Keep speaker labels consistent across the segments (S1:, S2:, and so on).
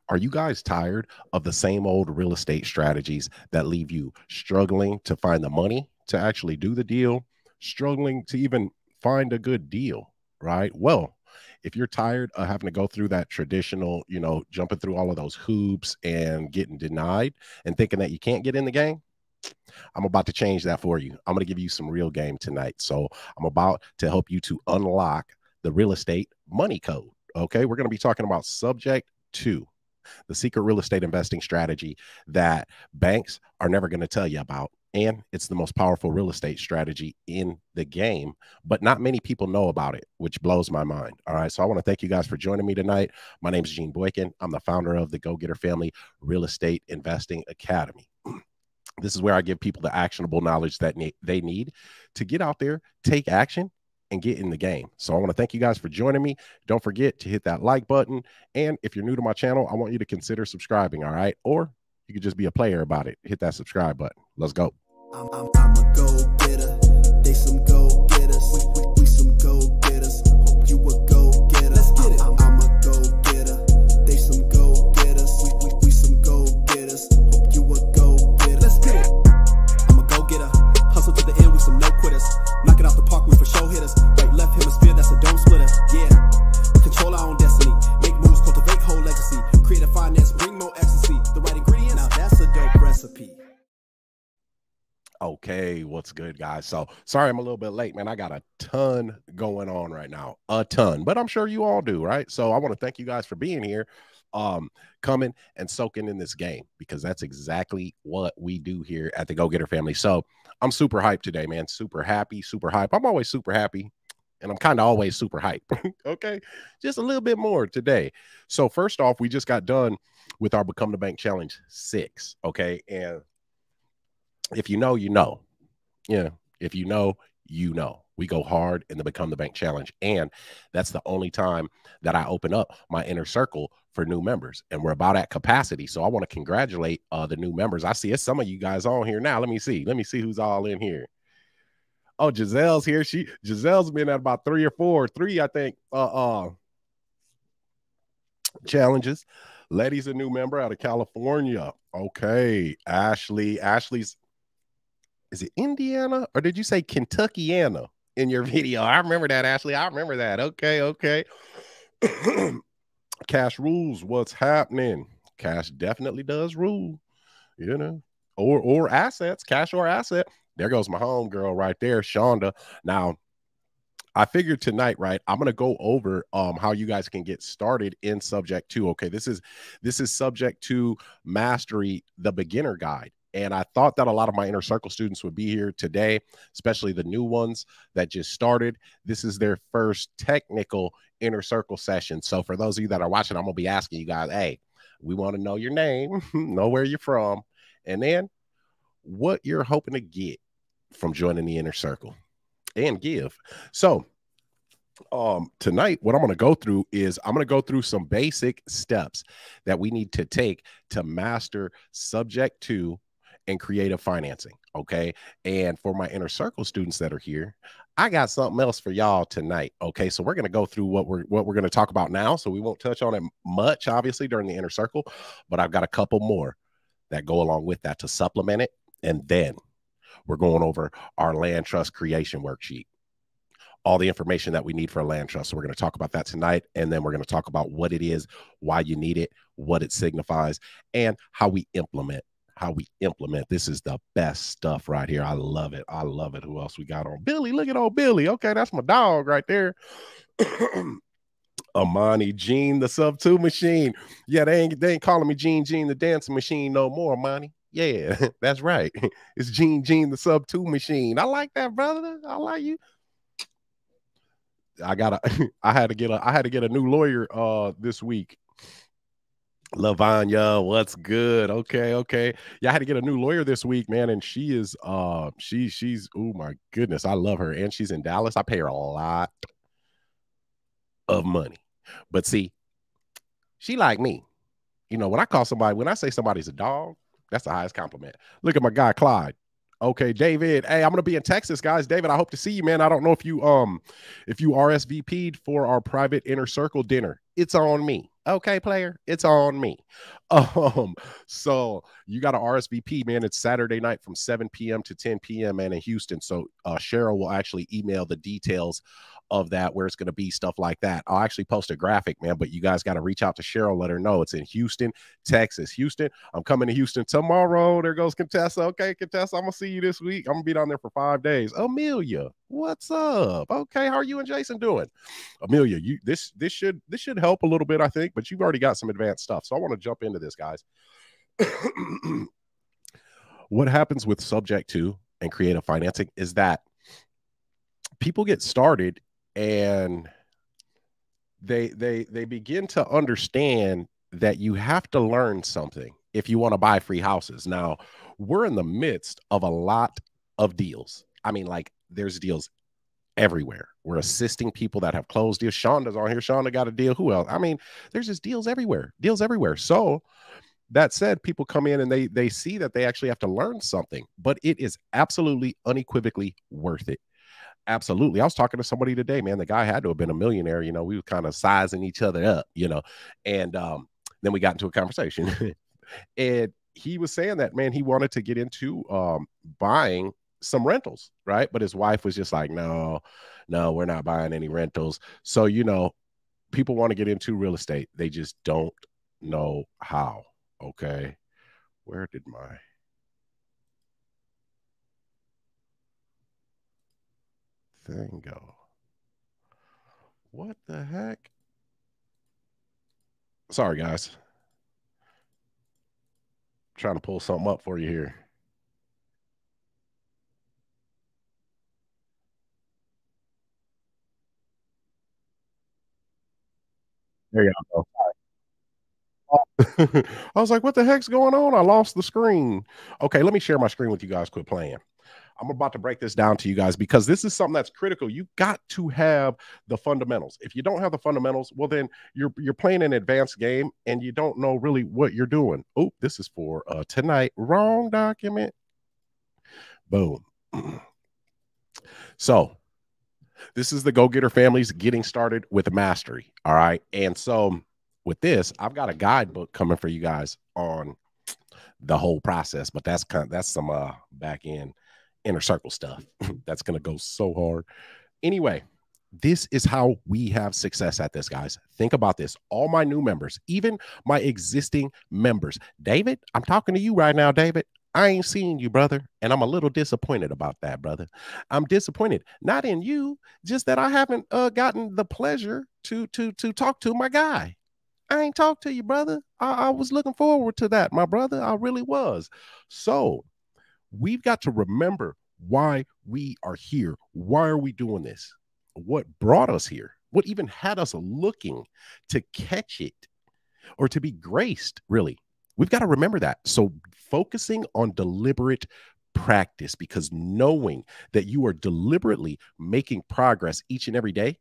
S1: Are you guys tired of the same old real estate strategies that leave you struggling to find the money to actually do the deal, struggling to even find a good deal, right? Well, if you're tired of having to go through that traditional, jumping through all of those hoops and getting denied and thinking that you can't get in the game, I'm about to change that for you. I'm going to give you some real game tonight. So I'm about to help you to unlock the real estate money code. Okay. We're going to be talking about subject 2, the secret real estate investing strategy that banks are never going to tell you about. And it's the most powerful real estate strategy in the game, but not many people know about it, which blows my mind. All right. So I want to thank you guys for joining me tonight. My name is Gene Boykin. I'm the founder of the GoGetter Family Real Estate Investing Academy. This is where I give people the actionable knowledge that they need to get out there, take action, and get in the game. So I want to thank you guys for joining me. Don't forget to hit that like button. And if you're new to my channel, I want you to consider subscribing. All right. Or you could just be a player about it. Hit that subscribe button. Let's go.
S2: I'm a go-getter. They some go-getters. We some go-getters. Hope you a go-getter. Let's get it. I'm a go-getter. They some go-getters. We some go-getters. Hope you a go-getter. Let's get it. I'm a go-getter. Hustle to the end. We some no quitters. Knock it out the park. We for show hitters. Right, left hemisphere. That's a dome splitter. Yeah. We control our own destiny. Make moves. Cultivate whole legacy. Creative finance. Bring more ecstasy. The right ingredients. Now that's a dope recipe.
S1: Okay, what's good, guys? So sorry I'm a little bit late, man. I got a ton going on right now, a ton, but I'm sure you all do, right? So I want to thank you guys for being here, coming and soaking in this game, because that's exactly what we do here at the Go-Getter Family. So I'm super hyped today, man. Super happy, super hype. I'm always super happy, and I'm kind of always super hype. Okay, just a little bit more today. So first off, we just got done with our Become the Bank Challenge 6. Okay, and if you know, you know. Yeah, if you know, you know. We go hard in the Become the Bank Challenge. And that's the only time that I open up my inner circle for new members. And we're about at capacity. So I want to congratulate the new members. I see it's some of you guys on here now. Let me see who's all in here. Oh, Giselle's here. Giselle's been at about 3 or 4, I think, challenges. Letty's a new member out of California. Okay. Ashley's, is it Indiana, or did you say Kentuckiana in your video? I remember that, Ashley. I remember that. Okay. Cash rules. What's happening? Cash definitely does rule, or assets, cash or asset. There goes my home girl right there, Shonda. Now, I figured tonight, right, I'm going to go over how you guys can get started in subject 2. Okay, this is subject 2 mastery, the beginner guide. And I thought that a lot of my inner circle students would be here today, especially the new ones that just started. This is their first technical inner circle session. So for those of you that are watching, I'm going to be asking you guys, hey, we want to know your name, know where you're from, and then what you're hoping to get from joining the inner circle and give. So tonight, what I'm going to go through is I'm going to go through some basic steps that we need to take to master subject 2 and creative financing. Okay. And for my inner circle students that are here, I got something else for y'all tonight. Okay. So we're going to go through what we're going to talk about now. So we won't touch on it much, obviously, during the inner circle, but I've got a couple more that go along with that to supplement it. And then we're going over our land trust creation worksheet, all the information that we need for a land trust. So we're going to talk about that tonight. And then we're going to talk about what it is, why you need it, what it signifies, and how we implement. This is the best stuff right here. I love it. Who else we got on? Billy. Look at old Billy. Okay, that's my dog right there. Amani, Gene, the sub 2 machine. Yeah, they ain't calling me Gene the dancing machine no more, Amani. Yeah, that's right. It's Gene, the sub 2 machine. I like that, brother. I like you. I had to get a new lawyer this week. Lavanya, what's good? Okay. Yeah, I had to get a new lawyer this week, man, and she is she's oh my goodness, I love her, and she's in Dallas. I pay her a lot of money, but see, she like me. When I say somebody's a dog, that's the highest compliment. Look at my guy Clyde. Okay, David. Hey, I'm gonna be in Texas, guys. David, I hope to see you, man. I don't know if you RSVP'd for our private inner circle dinner. It's on me. Okay, player, it's on me. So you got to RSVP, man. It's Saturday night from 7 p.m. to 10 p.m. man, in Houston. So Cheryl will actually email the details of that, where it's going to be, stuff like that. I'll actually post a graphic, man, but you guys got to reach out to Cheryl, let her know it's in Houston, Texas. Houston, I'm coming to Houston tomorrow. There goes Contessa. Okay, Contessa, I'm gonna see you this week. I'm gonna be down there for 5 days. Amelia, what's up? Okay, how are you and Jason doing? Amelia, you this should help a little bit, I think, but you've already got some advanced stuff. So I want to jump into this, guys. What happens with subject to and creative financing is that people get started and they begin to understand that you have to learn something if you want to buy free houses. Now, we're in the midst of a lot of deals. I mean, like, there's deals everywhere. We're assisting people that have closed deals. Shonda's on here. Shonda got a deal. Who else? I mean, there's just deals everywhere. So that said, people come in and they see that they actually have to learn something, but it is absolutely unequivocally worth it. Absolutely. I was talking to somebody today, man. The guy had to have been a millionaire. You know, we were kind of sizing each other up, you know, and then we got into a conversation and he was saying that, man, he wanted to get into buying some rentals, right? But his wife was just like, no, we're not buying any rentals. So, you know, people want to get into real estate. They just don't know how. Okay. Where did my thing go? What the heck? Sorry, guys. Trying to pull something up for you here. There you go. I was like, what the heck's going on? I lost the screen. Okay, let me share my screen with you guys. Quit playing. I'm about to break this down to you guys because this is something that's critical. You got to have the fundamentals. If you don't have the fundamentals, well, then you're playing an advanced game and you don't know really what you're doing. Oh, this is for tonight. Wrong document. Boom. So this is the GoGetter families getting started with mastery. All right. And so with this, I've got a guidebook coming for you guys on the whole process, but that's some back end inner circle stuff. That's going to go so hard. Anyway, this is how we have success at this, guys. Think about this. All my new members, even my existing members. David, I'm talking to you right now, David. I ain't seeing you, brother. And I'm a little disappointed about that, brother. I'm disappointed. Not in you, just that I haven't gotten the pleasure to talk to my guy. I ain't talked to you, brother. I was looking forward to that, my brother. I really was. So we've got to remember why we are here. Why are we doing this? What brought us here? What even had us looking to catch it or to be graced, really? We've got to remember that. So focusing on deliberate practice, because knowing that you are deliberately making progress each and every day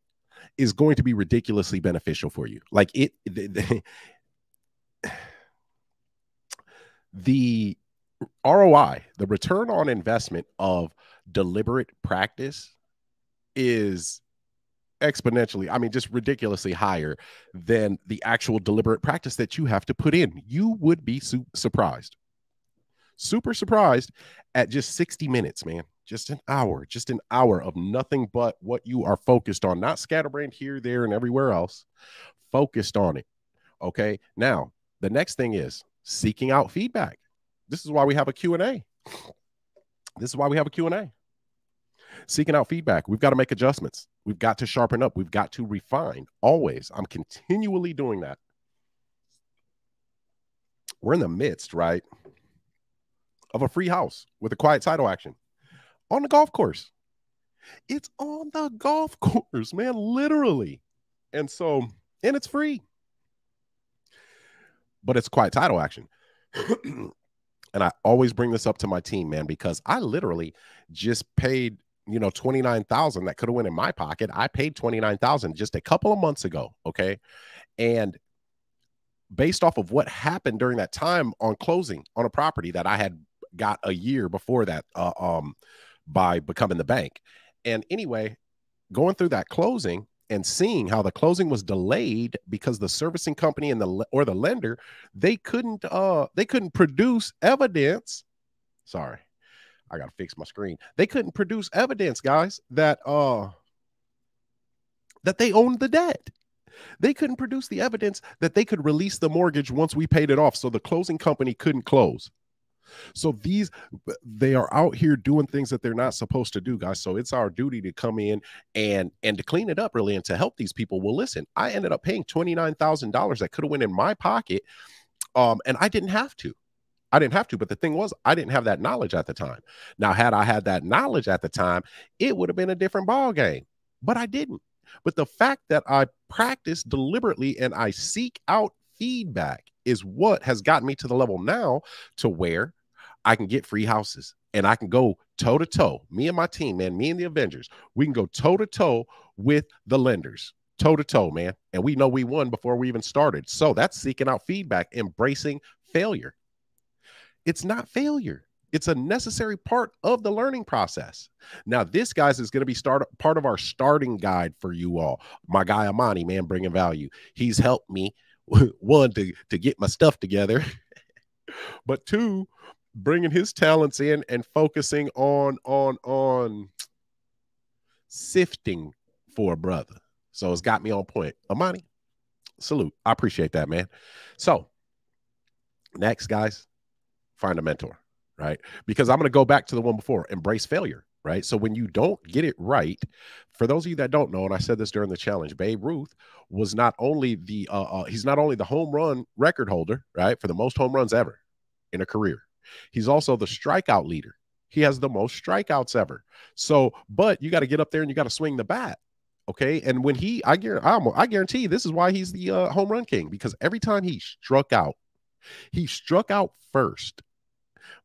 S1: is going to be ridiculously beneficial for you. Like the ROI, the return on investment of deliberate practice is exponentially, I mean, just ridiculously higher than the actual deliberate practice that you have to put in. You would be surprised. Super surprised at just 60 minutes, man. Just an hour of nothing but what you are focused on, not scatterbrained here, there, and everywhere else. Focused on it. Okay. Now, the next thing is seeking out feedback. This is why we have a Q&A. Seeking out feedback. We've got to make adjustments. We've got to sharpen up. We've got to refine. Always. I'm continually doing that. We're in the midst, right, of a free house with a quiet title action on the golf course. It's on the golf course, man, literally. And so, and it's free, but it's quiet title action. And I always bring this up to my team, man, because I literally just paid, you know, $29,000 that could have went in my pocket. I paid $29,000 just a couple of months ago. Okay. And based off of what happened during that time on closing on a property that I had got a year before that, by becoming the bank. And anyway, going through that closing, and seeing how the closing was delayed because the servicing company and the lender, they couldn't produce evidence. Sorry, I gotta fix my screen. They couldn't produce evidence, guys, that they owned the debt. They couldn't produce the evidence that they could release the mortgage once we paid it off, so the closing company couldn't close. So they are out here doing things that they're not supposed to do, guys. So it's our duty to come in and to clean it up, really, and to help these people. Well, listen, I ended up paying $29,000 that could have went in my pocket, and I didn't have to. But the thing was, I didn't have that knowledge at the time. Now, had I had that knowledge at the time, it would have been a different ball game. But I didn't. But the fact that I practice deliberately and I seek out feedback is what has gotten me to the level now to where I can get free houses and I can go toe to toe. Me and my team, man, me and the Avengers, we can go toe to toe with the lenders, toe to toe, man. And we know we won before we even started. So that's seeking out feedback, embracing failure. It's not failure. It's a necessary part of the learning process. Now, this, guys, is going to be part of our starting guide for you all. My guy, Amani, man, bringing value. He's helped me, one, to get my stuff together, but two, bringing his talents in and focusing on sifting for a brother. So it's got me on point. Amani, salute. I appreciate that, man. So next, guys, find a mentor. Right? Because I'm going to go back to the one before, embrace failure, right? So when you don't get it right, for those of you that don't know, and I said this during the challenge, Babe Ruth was not only he's not only the home run record holder, right, for the most home runs ever in a career. He's also the strikeout leader. He has the most strikeouts ever. So, but you got to get up there and you got to swing the bat. Okay. And when I guarantee this is why he's the home run king, because every time he struck out first.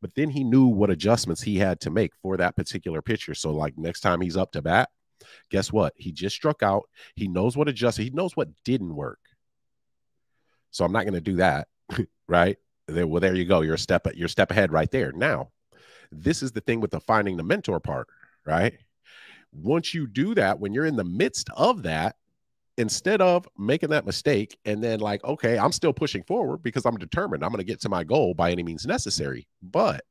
S1: But then he knew what adjustments he had to make for that particular pitcher. So like next time he's up to bat, guess what? He just struck out. He knows what adjusted. He knows what didn't work. So I'm not going to do that. Right. Well, there you go. You're a step ahead right there. Now, this is the thing with the finding the mentor part, right? Once you do that, when you're in the midst of that, instead of making that mistake and then like, okay, I'm still pushing forward because I'm determined I'm going to get to my goal by any means necessary. But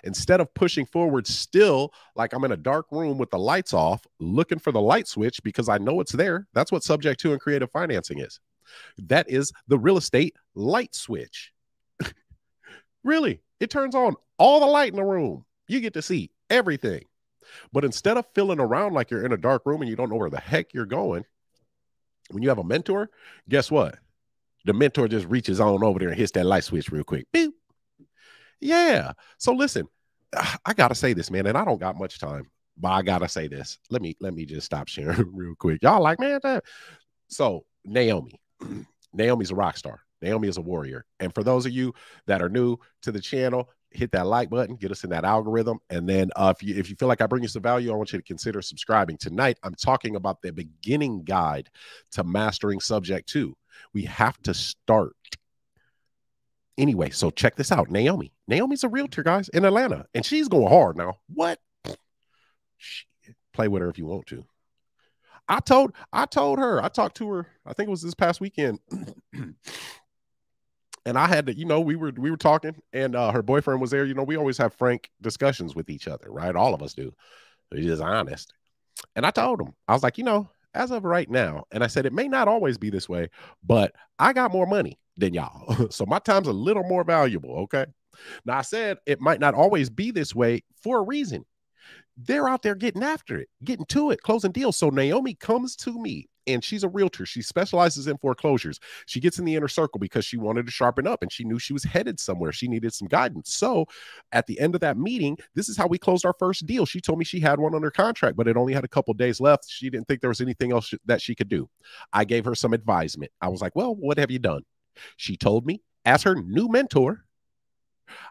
S1: instead of pushing forward, still like I'm in a dark room with the lights off, looking for the light switch because I know it's there. That's what subject to and creative financing is. That is the real estate light switch. Really, it turns on all the light in the room. You get to see everything. But instead of feeling around like you're in a dark room and you don't know where the heck you're going, when you have a mentor, guess what? The mentor just reaches on over there and hits that light switch real quick. Boop. Yeah. So listen, I got to say this, man, and I don't got much time, but I got to say this. Let me just stop sharing real quick. Y'all like, man, so Naomi. Naomi's a rock star. Naomi is a warrior. And for those of you that are new to the channel, hit that like button, get us in that algorithm. And then if you feel like I bring you some value, I want you to consider subscribing. Tonight, I'm talking about the beginning guide to mastering subject 2. We have to start. Anyway, so check this out. Naomi's a realtor, guys, in Atlanta, and she's going hard now. What? Play with her if you want to. I told her, I talked to her, I think it was this past weekend. And I had to, we were talking, and her boyfriend was there. We always have frank discussions with each other, right? All of us do. He's just honest. And I told him, I was like, as of right now, and I said, it may not always be this way, but I got more money than y'all. So my time's a little more valuable. Okay. Now I said it might not always be this way for a reason. They're out there getting after it, getting to it, closing deals. So Naomi comes to me, and she's a realtor. She specializes in foreclosures. She gets in the inner circle because she wanted to sharpen up and she knew she was headed somewhere. She needed some guidance. So at the end of that meeting, this is how we closed our first deal. She told me she had one under contract, but it only had a couple days left. She didn't think there was anything else that she could do. I gave her some advisement. I was like, well, what have you done? She told me, as her new mentor,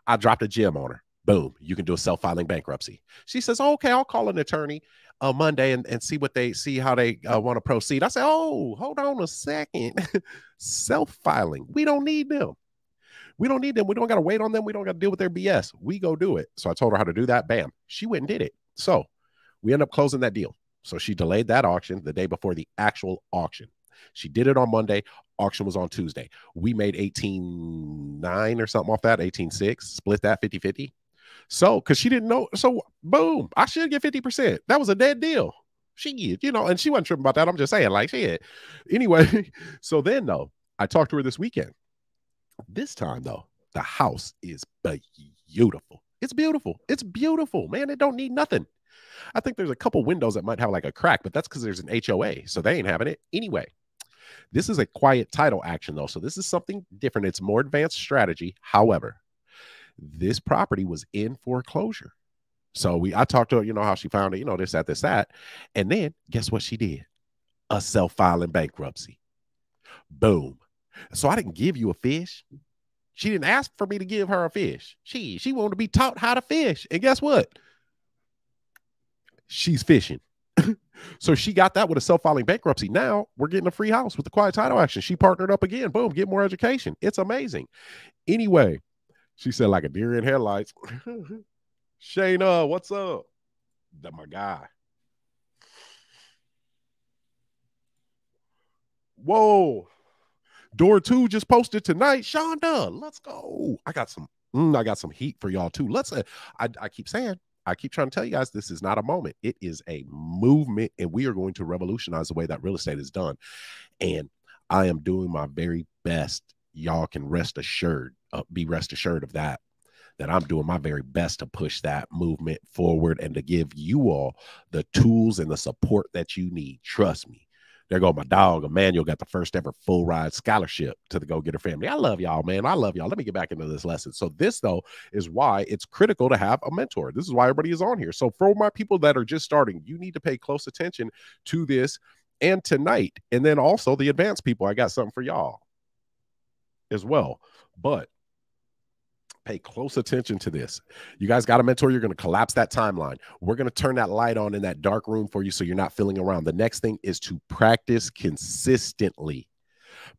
S1: I dropped a gem on her. Boom, you can do a self-filing bankruptcy. She says, oh, okay, I'll call an attorney Monday and see how they want to proceed. I said, oh, hold on a second. Self-filing. We don't need them. We don't need them. We don't got to wait on them. We don't got to deal with their BS. We go do it. So I told her how to do that. Bam. She went and did it. So we end up closing that deal. So she delayed that auction the day before the actual auction. She did it on Monday. Auction was on Tuesday. We made 18.9 or something off that, 18.6, split that 50-50. So, because she didn't know. So, boom, I should get 50%. That was a dead deal. She, and she wasn't tripping about that. I'm just saying, like, shit. Anyway, so then, though, I talked to her this weekend. This time, though, the house is beautiful. It's beautiful. It's beautiful, man. It don't need nothing. I think there's a couple windows that might have like a crack, but that's because there's an HOA, so they ain't having it. Anyway, this is a quiet title action, though, so this is something different. It's more advanced strategy. However, this property was in foreclosure. So I talked to her, how she found it, this, that. And then guess what she did? A self-filing bankruptcy. Boom. So I didn't give you a fish. She didn't ask for me to give her a fish. She wanted to be taught how to fish. And guess what? She's fishing. So she got that with a self-filing bankruptcy. Now we're getting a free house with the quiet title action. She partnered up again. Boom, get more education. It's amazing. Anyway, she said like a deer in headlights. Shayna, what's up? That's my guy. Whoa. Door 2 just posted tonight. Shonda, let's go. I got some heat for y'all too. I keep saying, I keep trying to tell you guys, this is not a moment. It is a movement, and we are going to revolutionize the way that real estate is done. And I am doing my very best. Y'all can rest assured, be rest assured of that I'm doing my very best to push that movement forward and to give you all the tools and the support that you need. Trust me. There go my dog, Emmanuel, got the first ever full ride scholarship to the GoGetter family. I love y'all, man. I love y'all. Let me get back into this lesson. So this, though, is why it's critical to have a mentor. This is why everybody is on here. So for my people that are just starting, you need to pay close attention to this and tonight. And then also the advanced people, I got something for y'all as well. But pay close attention to this. You guys got a mentor. You're going to collapse that timeline. We're going to turn that light on in that dark room for you so you're not feeling around. The next thing is to practice consistently.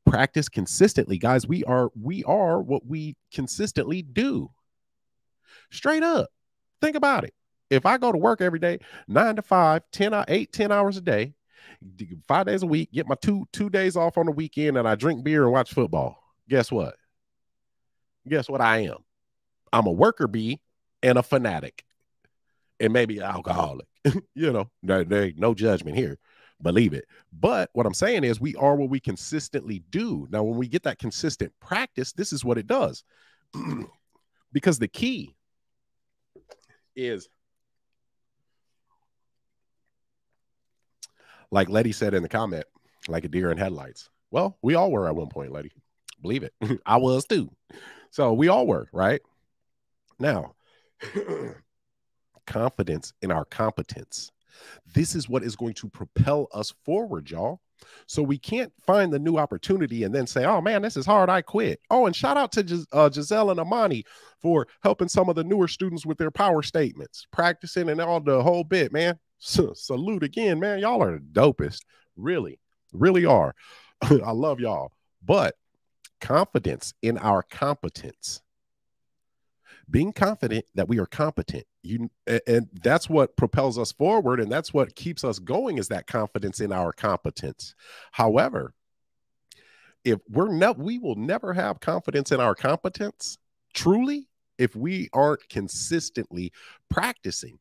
S1: Practice consistently, guys. We are what we consistently do. Straight up. Think about it. If I go to work every day, 9 to 5, 10 hours a day, 5 days a week, get my two days off on the weekend, and I drink beer and watch football, guess what? Guess what I am? I'm a worker bee and a fanatic and maybe an alcoholic. There ain't no judgment here. Believe it. But what I'm saying is we are what we consistently do. Now, when we get that consistent practice, this is what it does. Because the key is, like Letty said in the comment, like a deer in headlights. Well, we all were at one point, Letty. Believe it. I was too. So we all were, right? Now, confidence in our competence. This is what is going to propel us forward, y'all. So we can't find the new opportunity and then say, oh, man, this is hard. I quit. Oh, and shout out to Giselle and Amani for helping some of the newer students with their power statements, practicing and all the whole bit, man. Salute again, man. Y'all are the dopest. Really, really are. I love y'all. But confidence in our competence. Being confident that we are competent, and that's what propels us forward, and that's what keeps us going, is that confidence in our competence. However, if we will never have confidence in our competence truly if we aren't consistently practicing.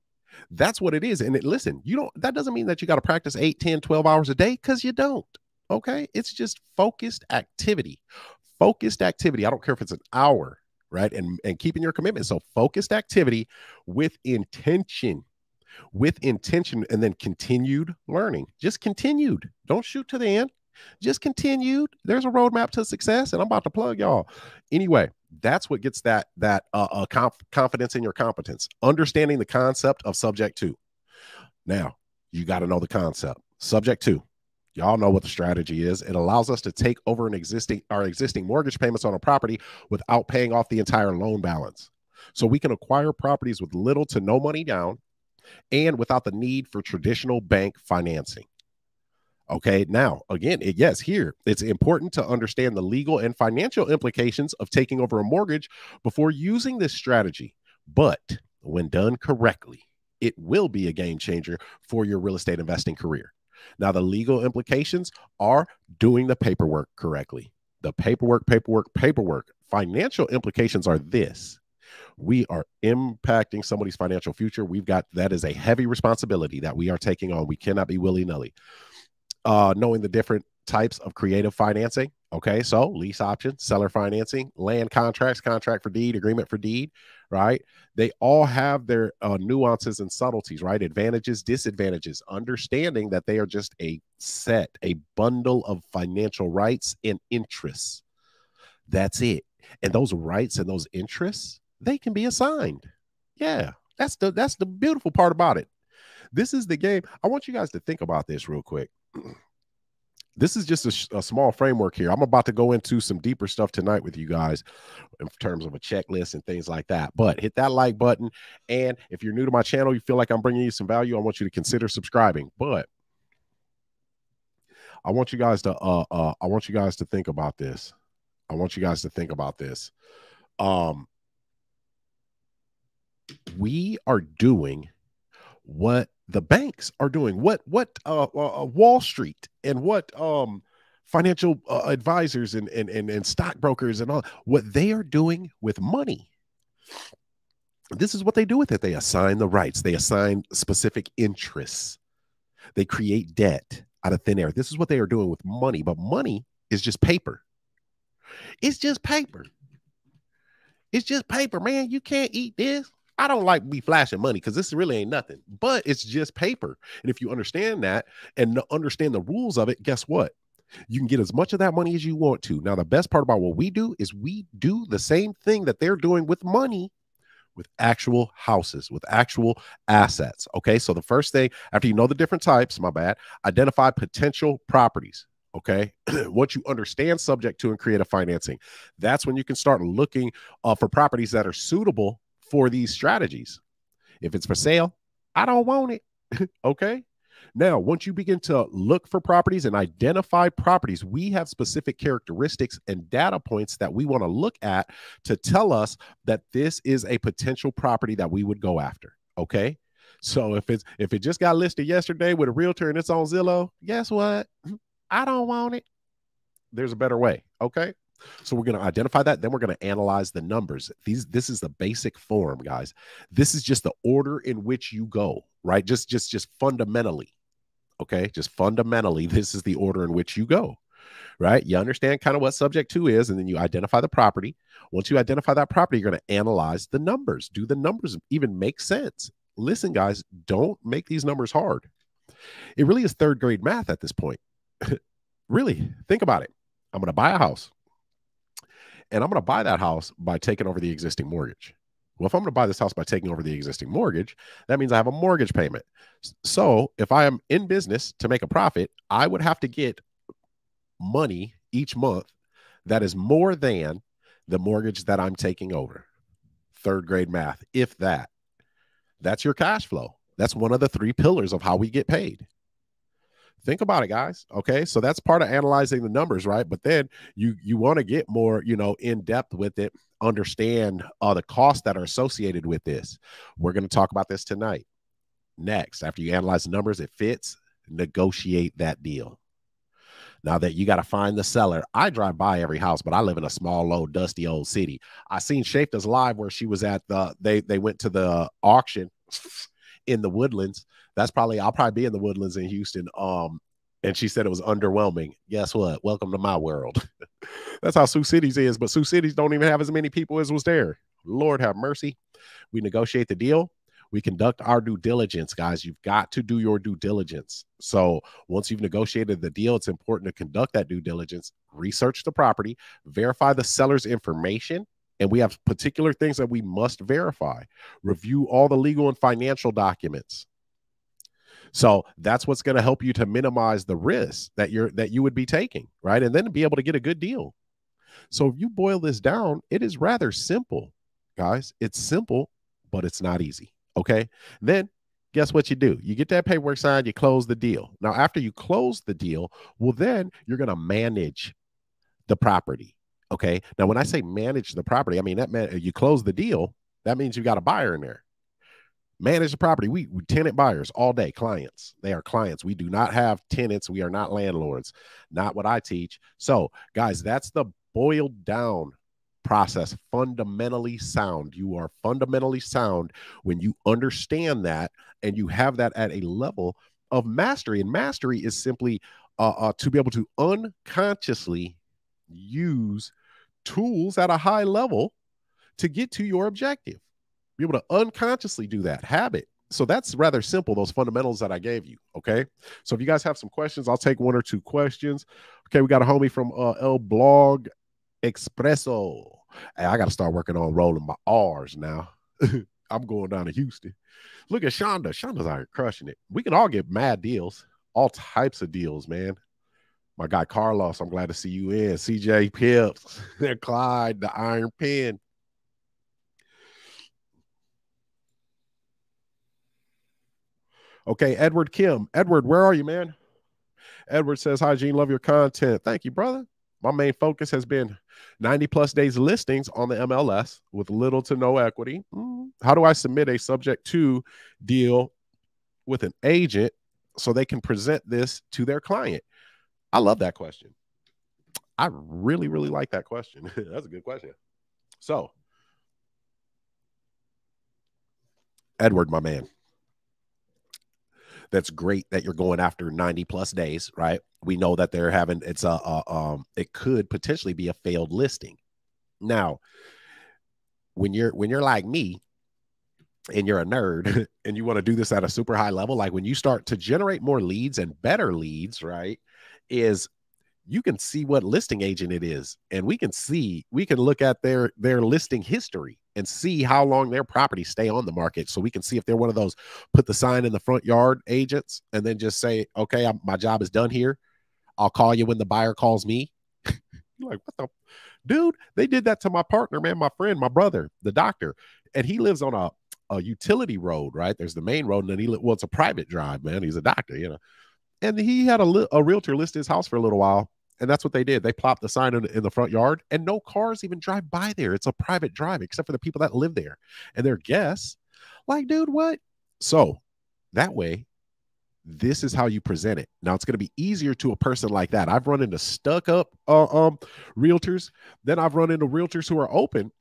S1: That's what it is. And listen, that doesn't mean that you got to practice 8, 10, 12 hours a day, because you don't. Okay, it's just focused activity. Focused activity. I don't care if it's an hour. Right. And keeping your commitment. So focused activity with intention, and then continued learning. Just continued. Don't shoot to the end. Just continued. There's a roadmap to success, and I'm about to plug y'all. Anyway, that's what gets that confidence in your competence. Understanding the concept of subject to. Now, you got to know the concept. Subject to. Y'all know what the strategy is. It allows us to take over our existing mortgage payments on a property without paying off the entire loan balance. So we can acquire properties with little to no money down and without the need for traditional bank financing. Okay, now, again, here, it's important to understand the legal and financial implications of taking over a mortgage before using this strategy. But when done correctly, it will be a game changer for your real estate investing career. Now, the legal implications are doing the paperwork correctly. The paperwork. Financial implications are this: we are impacting somebody's financial future. That is a heavy responsibility that we are taking on. We cannot be willy-nilly. Knowing the different types of creative financing. Okay, so lease option, seller financing, land contracts, contract for deed, agreement for deed, right? They all have their nuances and subtleties, right? Advantages, disadvantages, understanding that they are just a bundle of financial rights and interests. That's it. And those rights and those interests, they can be assigned. Yeah, that's the beautiful part about it. This is the game. I want you guys to think about this real quick. This is just a small framework here. I'm about to go into some deeper stuff tonight with you guys in terms of a checklist and things like that. But hit that like button. And if you're new to my channel, you feel like I'm bringing you some value, I want you to consider subscribing. But I want you guys to think about this. We are doing what the banks are doing, what Wall Street and what financial advisors and stockbrokers and all, what they are doing with money. This is what they do with it. They assign the rights. They assign specific interests. They create debt out of thin air. This is what they are doing with money. But money is just paper. It's just paper. It's just paper, man. You can't eat this. I don't like be flashing money because this really ain't nothing, but it's just paper. And if you understand that and understand the rules of it, guess what? You can get as much of that money as you want to. Now, the best part about what we do is we do the same thing that they're doing with money, with actual houses, with actual assets. Okay. So the first thing, after you know the different types, identify potential properties. Okay. Once you understand subject to and creative financing, that's when you can start looking for properties that are suitable for these strategies. If it's for sale, I don't want it. Okay. Now, once you begin to look for properties and identify properties, we have specific characteristics and data points that we want to look at to tell us that this is a potential property that we would go after. Okay. So if it just got listed yesterday with a realtor and it's on Zillow, guess what? I don't want it. There's a better way. Okay. So we're going to identify that. Then we're going to analyze the numbers. This is the basic form, guys. This is just the order in which you go, right? Just fundamentally. Okay. Just fundamentally, this is the order in which you go, right? You understand kind of what subject to is, and then you identify the property. Once you identify that property, you're going to analyze the numbers. Do the numbers even make sense? Listen, guys, don't make these numbers hard. It really is third grade math at this point. Really, think about it. I'm going to buy a house. And I'm going to buy that house by taking over the existing mortgage. Well, if I'm going to buy this house by taking over the existing mortgage, that means I have a mortgage payment. So if I am in business to make a profit, I would have to get money each month that is more than the mortgage that I'm taking over. Third grade math, if that. That's your cash flow. That's one of the three pillars of how we get paid. Think about it, guys. Okay. So that's part of analyzing the numbers, right? But then you want to get more, in depth with it, understand the costs that are associated with this. We're going to talk about this tonight. Next, after you analyze the numbers, it fits, negotiate that deal. Now that you got to find the seller. I drive by every house, but I live in a small, low, dusty old city. I seen Shafta's live where she was at they went to the auction in the Woodlands. I'll probably be in the Woodlands in Houston. And she said it was underwhelming. Guess what? Welcome to my world. That's how Sioux Cities is, but Sioux Cities don't even have as many people as was there. Lord have mercy. We negotiate the deal. We conduct our due diligence, guys. You've got to do your due diligence. So once you've negotiated the deal, it's important to conduct that due diligence, research the property, verify the seller's information. And we have particular things that we must verify. Review all the legal and financial documents. So that's what's going to help you to minimize the risk that you would be taking, right? And then be able to get a good deal. So if you boil this down, it is rather simple, guys. It's simple, but it's not easy. Okay. Then guess what you do? You get that paperwork signed, you close the deal. Now, after you close the deal, well, then you're going to manage the property. Okay. Now, when I say manage the property, I mean, you close the deal. That means you got a buyer in there. Manage the property. We tenant buyers all day, clients. They are clients. We do not have tenants. We are not landlords. Not what I teach. So, guys, that's the boiled down process. Fundamentally sound. You are fundamentally sound when you understand that and you have that at a level of mastery. And mastery is simply to be able to unconsciously use tools at a high level to get to your objective. Be able to unconsciously do that habit. So that's rather simple, those fundamentals that I gave you. Okay. So if you guys have some questions, I'll take 1 or 2 questions. Okay. We got a homie from El Blog Expresso. Hey, I got to start working on rolling my R's now. I'm going down to Houston. Look at Shonda. Shonda's out here crushing it. We can all get mad deals, all types of deals, man. My guy Carlos, I'm glad to see you in. CJ Pips, Clyde, the Iron Pen. Okay, Edward Kim. Edward, where are you, man? Edward says, hi, Gene, love your content. Thank you, brother. My main focus has been 90+ days listings on the MLS with little to no equity. How do I submit a subject to deal with an agent so they can present this to their client? I love that question. I really, really like that question. That's a good question. So, Edward, my man, that's great that you're going after 90+ days, right? We know that they're having, it could potentially be a failed listing. Now, when you're like me and you're a nerd and you want to do this at a super high level, like when you start to generate more leads and better leads, right, is you can see what listing agent it is. And we can look at their listing history and see how long their properties stay on the market. So we can see if they're one of those put the sign in the front yard agents and then just say, okay, my job is done here. I'll call you when the buyer calls me. You're like, what the dude? They did that to my partner, man, my friend, my brother, the doctor. And he lives on a utility road, right? There's the main road. And then it's a private drive, man. He's a doctor, you know. And he had a realtor list his house for a little while. And that's what they did. They plopped the sign in the front yard and no cars even drive by there. It's a private drive, except for the people that live there and their guests. Like, dude, what? So that way, this is how you present it. Now it's going to be easier to a person like that. I've run into stuck up realtors. Then I've run into realtors who are open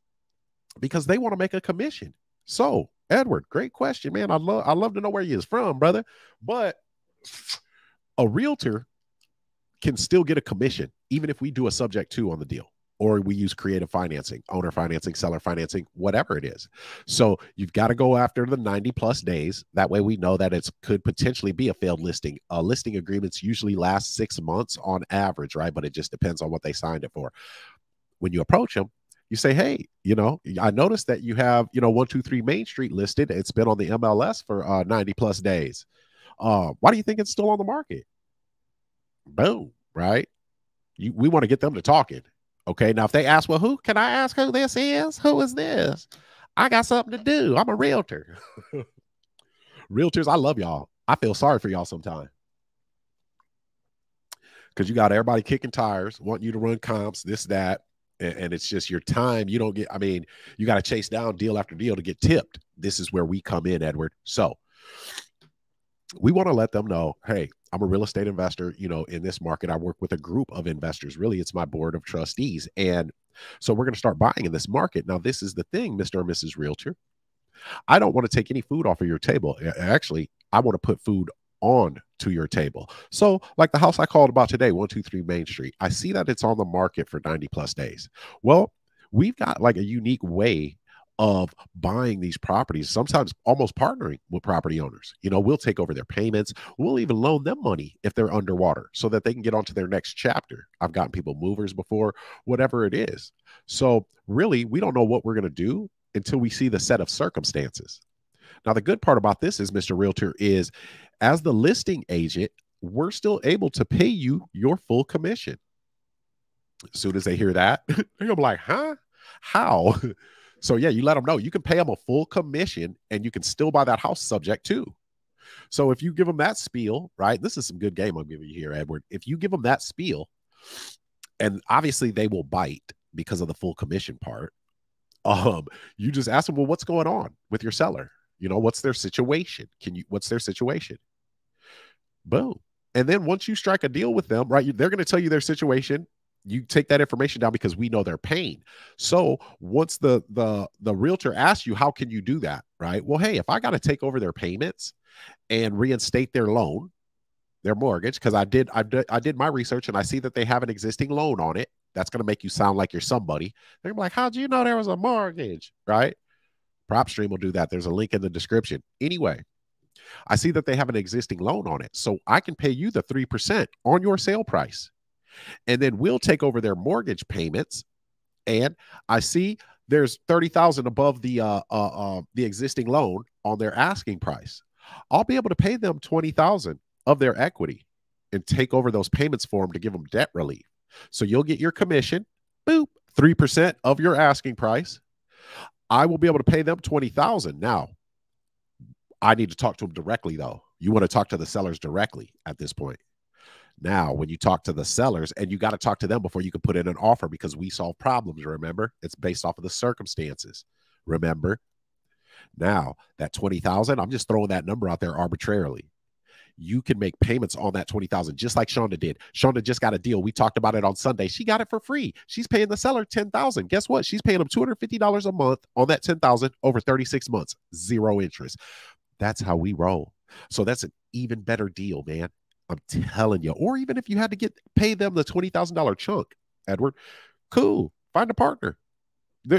S1: because they want to make a commission. So Edward, great question, man. I love to know where he is from, brother. But a realtor can still get a commission, even if we do a subject to on the deal, or we use creative financing, owner financing, seller financing, whatever it is. So you've got to go after the 90+ days. That way we know that it could potentially be a failed listing. Listing agreements usually last 6 months on average, right? But it just depends on what they signed it for. When you approach them, you say, hey, I noticed that you have, 123 Main Street listed. It's been on the MLS for 90+ days. Why do you think it's still on the market? Boom, right? We want to get them to talking. Okay, now if they ask, well, who can I ask who this is? Who is this? I got something to do. I'm a realtor. Realtors, I love y'all. I feel sorry for y'all sometimes. Because you got everybody kicking tires, wanting you to run comps, this, that, and it's just your time. You don't get, you got to chase down deal after deal to get tipped. This is where we come in, Edward. So we want to let them know, hey, I'm a real estate investor, in this market. I work with a group of investors. Really, it's my board of trustees. And so we're going to start buying in this market. Now, this is the thing, Mr. or Mrs. Realtor. I don't want to take any food off of your table. Actually, I want to put food on to your table. So like the house I called about today, 123 Main Street, I see that it's on the market for 90+ days. Well, we've got like a unique way of buying these properties, sometimes almost partnering with property owners. We'll take over their payments. We'll even loan them money if they're underwater so that they can get on to their next chapter. I've gotten people movers before, whatever it is. So really, we don't know what we're going to do until we see the set of circumstances. Now, the good part about this is, Mr. Realtor, is as the listing agent, we're still able to pay you your full commission. As soon as they hear that, they're going to be like, huh? How? So yeah, you let them know you can pay them a full commission and you can still buy that house subject to. So if you give them that spiel, right? This is some good game I'm giving you here, Edward. If you give them that spiel, and obviously they will bite because of the full commission part, you just ask them, well, what's going on with your seller? You know, what's their situation? What's their situation? Boom. And then once you strike a deal with them, right, they're going to tell you their situation. You take that information down because we know their pain. So once the realtor asks you, how can you do that? Right? Well, hey, if I got to take over their payments and reinstate their loan, their mortgage, because I did my research and I see that they have an existing loan on it. That's going to make you sound like you're somebody. They're like, how'd you know there was a mortgage? Right? PropStream will do that. There's a link in the description. Anyway, I see that they have an existing loan on it. So I can pay you the 3% on your sale price. And then we'll take over their mortgage payments. And I see there's 30,000 above the existing loan on their asking price. I'll be able to pay them 20,000 of their equity and take over those payments for them to give them debt relief. So you'll get your commission, boop, 3% of your asking price. I will be able to pay them 20,000. Now, I need to talk to them directly, though. You want to talk to the sellers directly at this point. Now, when you talk to the sellers, and you got to talk to them before you can put in an offer, because we solve problems, remember? It's based off of the circumstances, remember? Now, that 20,000, I'm just throwing that number out there arbitrarily. You can make payments on that 20,000, just like Shonda did. Shonda just got a deal. We talked about it on Sunday. She got it for free. She's paying the seller 10,000. Guess what? She's paying them $250 a month on that 10,000 over 36 months, 0 interest. That's how we roll. So that's an even better deal, man. I'm telling you. Or even if you had to pay them the $20,000 chunk, Edward, cool. Find a partner.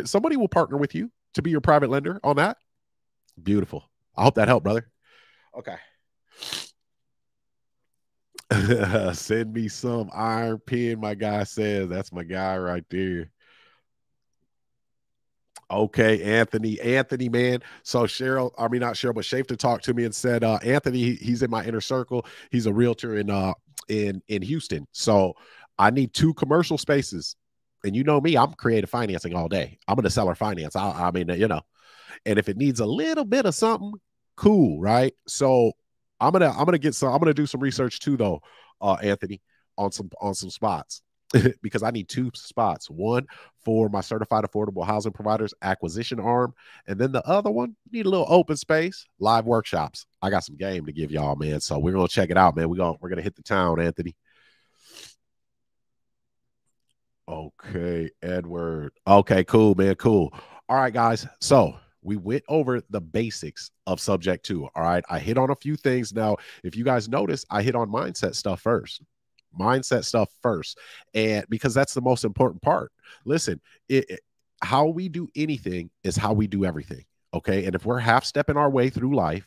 S1: Somebody will partner with you to be your private lender on that. Beautiful. I hope that helped, brother. Okay. Send me some iron pin, my guy says. That's my guy right there. Okay, Anthony, man. So not Cheryl, but Shafter talked to me and said, Anthony, he's in my inner circle. He's a realtor in Houston. So I need 2 commercial spaces. And you know me, I'm creative financing all day. I'm going to seller finance. I mean, you know, and if it needs a little bit of something, cool, right? So I'm gonna do some research too, though, Anthony, on some spots. Because I need 2 spots, one for my certified affordable housing providers acquisition arm, and then the other one need a little open space, live workshops. I got some game to give y'all, man. So we're gonna check it out, man. We're gonna hit the town, Anthony. Okay, Edward. Okay, cool, man. Cool. All right, guys. So we went over the basics of subject 2. All right. I hit on a few things. Now, if you guys notice, I hit on mindset stuff first. And because that's the most important part. Listen, how we do anything is how we do everything. Okay. And if we're half stepping our way through life,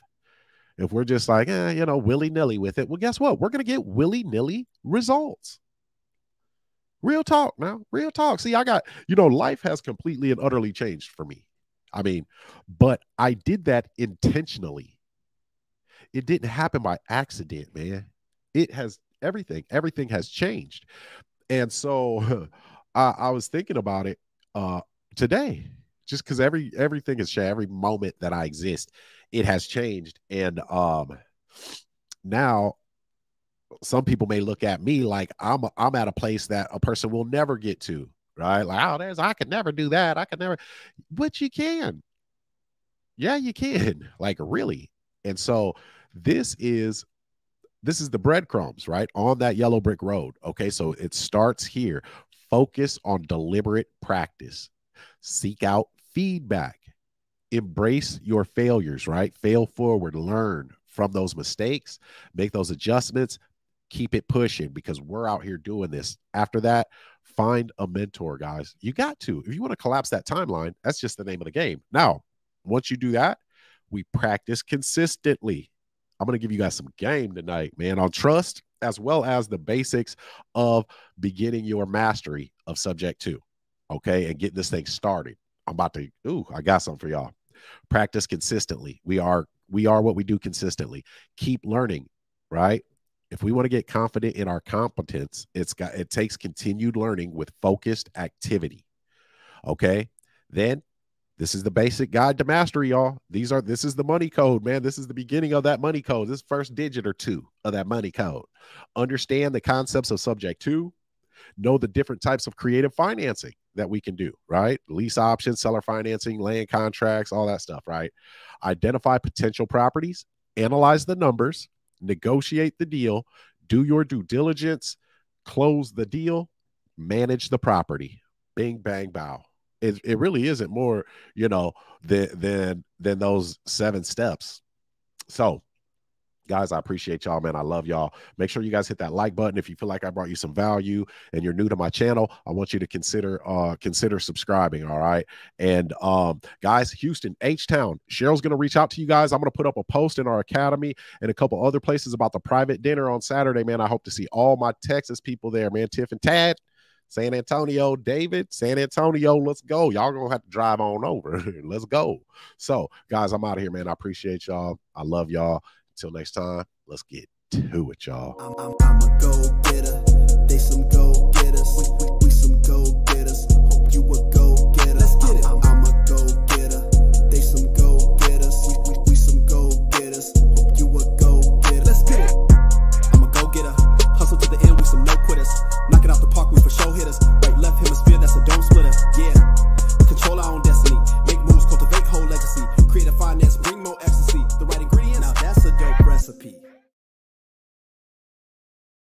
S1: if we're just like, willy-nilly with it, well, guess what? We're going to get willy-nilly results. Real talk now. Real talk. See, life has completely and utterly changed for me. I mean, but I did that intentionally. It didn't happen by accident, man. Everything has changed. And so I was thinking about it today, just because everything has changed. Every moment that I exist, it has changed. And now some people may look at me like I'm at a place that a person will never get to, right? Like, I could never do that. I could never, but you can. Yeah, you can. Like, really. And so this is the breadcrumbs, right? On that yellow brick road. Okay. So it starts here. Focus on deliberate practice. Seek out feedback. Embrace your failures, right? Fail forward, learn from those mistakes, make those adjustments, keep it pushing, because we're out here doing this. After that, find a mentor, guys. You got to. If you want to collapse that timeline, that's just the name of the game. Now, once you do that, we practice consistently. I'm going to give you guys some game tonight, man, on trust, as well as the basics of beginning your mastery of subject 2. Okay. And getting this thing started. I got something for y'all. Practice consistently. We are what we do consistently. Keep learning, right? If we want to get confident in our competence, it takes continued learning with focused activity. Okay. Then this is the basic guide to mastery, y'all. This is the money code, man. This is the beginning of that money code. This first digit or 2 of that money code. Understand the concepts of subject 2. Know the different types of creative financing. that we can do, right? Lease options, seller financing, land contracts, all that stuff, right? Identify potential properties, analyze the numbers, negotiate the deal, do your due diligence, close the deal, manage the property. Bing, bang, bow. It really isn't more, you know, than those 7 steps. So, guys, I appreciate y'all, man. I love y'all. Make sure you guys hit that like button if you feel like I brought you some value and you're new to my channel. I want you to consider subscribing. All right. And guys, Houston, H-Town, Cheryl's gonna reach out to you guys. I'm gonna put up a post in our academy and a couple other places about the private dinner on Saturday, man. I hope to see all my Texas people there, man. Tiff and Tad, San Antonio, David, San Antonio, let's go. Y'all gonna have to drive on over. Let's go. So, guys, I'm out of here, man. I appreciate y'all. I love y'all. Until next time, let's get to it, y'all.
S2: I'm a go-getter. They some